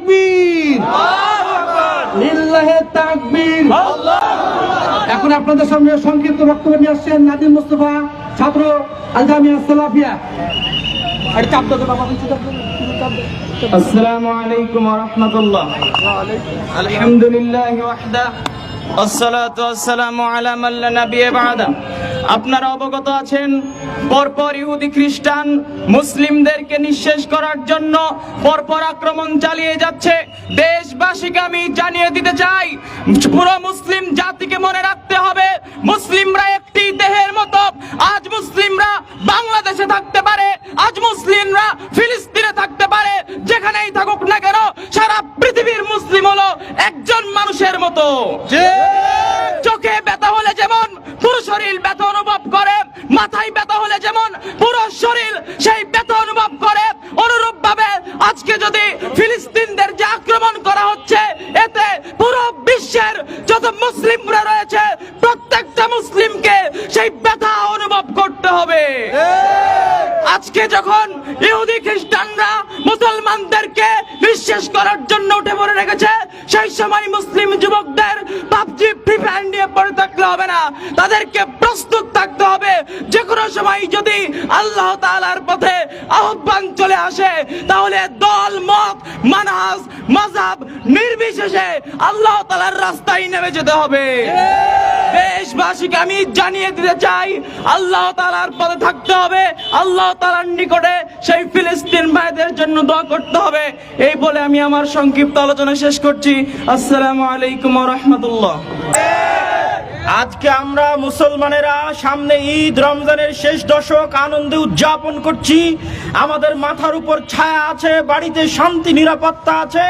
তাকবীর, লিল্লাহে তাকবীর। এখন আপনাদের সামনে সংক্ষিপ্ত বক্তব্য নিয়ে আসছেন নাদিম মুস্তাফা, ছাত্র আল জামিয়া সালাফিয়া। আসসালামু আলাইকুম ওয়া রাহমাতুল্লাহ। আলহামদুলিল্লাহি ওয়াহদা والصلاة والسلام على من لا نبي بعده। আপনারা অবগত আছেন, পরপর ইহুদি খ্রিস্টান মুসলিমদেরকে নিঃশেষ করার জন্য পরপর আক্রমণ চালিয়ে যাচ্ছে। দেশবাসীকে আমি জানিয়ে দিতে চাই, পুরো মুসলিম জাতিকে মনে রাখতে হবে, মুসলিমরা একটি দেহের মতো। আজ মুসলিমরা বাংলাদেশে থাকতে পারে, আজ মুসলিমরা ফিলিস্তিনে থাকতে পারে, যেখানেই থাকুক না কেন সারা পৃথিবীর মুসলিম হলো একজন মানুষের মতো। চোখে ব্যথা হলে যেমন পুরো শরীর ব্যথা অনুভব করে, মাথায় ব্যথা হলে যেমন পুরো শরীর সেই ব্যথা অনুভব করে, অনুরূপ ভাবে আজকে যদি ফিলিস্তিনদের যে আক্রমণ করা হচ্ছে, এতে পুরো বিশ্বের যত মুসলিমরা রয়েছে প্রত্যেকটা মুসলিমকে সেই ব্যথা অনুভব করতে হবে। আজকে যখন ইহুদি খ্রিস্টানরা মুসলমানদেরকে নিঃশেষ করার জন্য উঠে পড়ে রেখেছে, সেই সময় মুসলিম যুবকদের পাবজি ফ্রি ফায়ার নিয়ে পড়ে থাকলে হবে না, তাদেরকে প্রস্তুত থাকতে হবে। যে কোনো সময় যদি আল্লাহ তাআলার পথে আহ্বান চলে আসে, তাহলে দল মত মানহাজ মাযহাব নির্বিশেষে আল্লাহ তাআলার রাস্তায় নেমে যেতে হবে। দেশবাসীকে আমি জানিয়ে দিতে চাই, আল্লাহ তাআলার পথে থাকতে হবে, আল্লাহ তাআলার নিকটে সেই ফিলিস্তিন ভাইদের জন্য দোয়া করতে হবে। এই বলে আমি আমার সংক্ষিপ্ত আলোচনা শেষ করছি। আসসালামু আলাইকুম ওয়া রাহমাতুল্লাহ। আজকে আমরা মুসলমানেরা সামনে ঈদ রমজানের শেষ দশক আনন্দে উদযাপন করছি। আমাদের মাথার উপর ছায়া আছে, বাড়িতে শান্তি নিরাপত্তা আছে,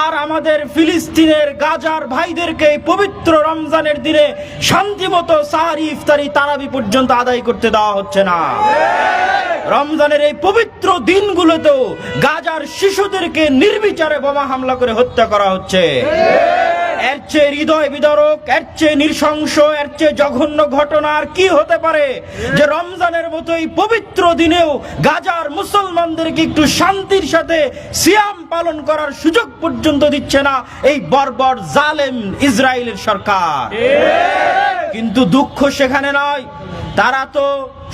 আর আমাদের ফিলিস্তিনের গাজার ভাইদেরকে এই পবিত্র রমজানের দিনে শান্তিমতো সাহারি ইফতারি তারাবি পর্যন্ত আদায় করতে দেওয়া হচ্ছে না। রমজানের এই পবিত্র দিনগুলোতেও গাজার শিশুদেরকে নির্বিচারে বোমা হামলা করে হত্যা করা হচ্ছে। এর চেয়ে হৃদয় বিদারক, এর চেয়ে নৃশংস, এর চেয়ে জঘন্য ঘটনা আর কি হতে পারে, যে রমজানের মতো এই পবিত্র দিনেও গাজার মুসলমানদেরকে একটু শান্তির সাথে সিয়াম পালন করার সুযোগ পর্যন্ত দিচ্ছে না এই বর্বর জালেম ইসরায়েলের সরকার। কিন্তু দুঃখ সেখানে নয়, তারা তো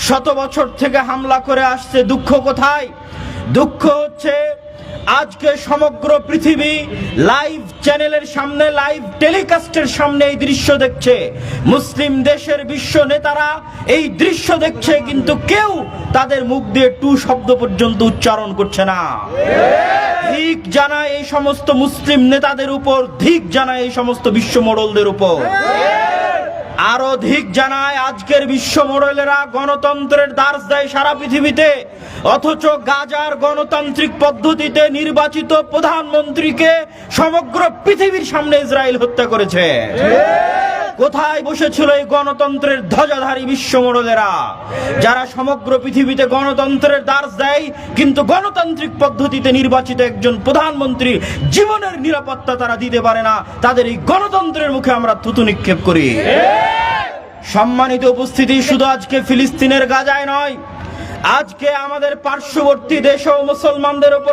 শত বছর থেকে হামলা করে আসছে। দুঃখ কোথায়? দুঃখ হচ্ছে আজকে সমগ্র পৃথিবী লাইভ চ্যানেলের সামনে, লাইভ টেলিকাস্টের সামনে এই দৃশ্য দেখছে। মুসলিম দেশের বিশ্ব নেতারা এই দৃশ্য দেখছে, কিন্তু কেউ তাদের মুখ দিয়ে টু শব্দ পর্যন্ত উচ্চারণ করছে না। ধিক জানায় এই সমস্ত মুসলিম নেতাদের উপর, ধিক জানায় এই সমস্ত বিশ্ব মোড়লদের উপর। আরো ধিক জানায় আজকের বিশ্ব মোড়লেরা গণতন্ত্রের দার্স দেয় সারা পৃথিবীতে, অথচ গাজার গণতান্ত্রিক পদ্ধতিতে নির্বাচিত প্রধানমন্ত্রীকে সমগ্র পৃথিবীর সামনে ইসরায়েল হত্যা করেছে। কোথায় বসেছিল এই গণতন্ত্রের ধ্বজাধারী বিশ্ব মোড়লেরা, যারা সমগ্র পৃথিবীতে গণতন্ত্রের দার্স দেয়, কিন্তু গণতান্ত্রিক পদ্ধতিতে নির্বাচিত একজন প্রধানমন্ত্রী জীবনের নিরাপত্তা তারা দিতে পারে না। তাদের এই গণতন্ত্রের মুখে আমরা থুতু নিক্ষেপ করি। সম্মানিত উপস্থিতি, শুধু আজকে ফিলিস্তিনের গাজায় নয়, আজকে আমাদের পার্শ্ববর্তী দেশেও মুসলমানদের উপর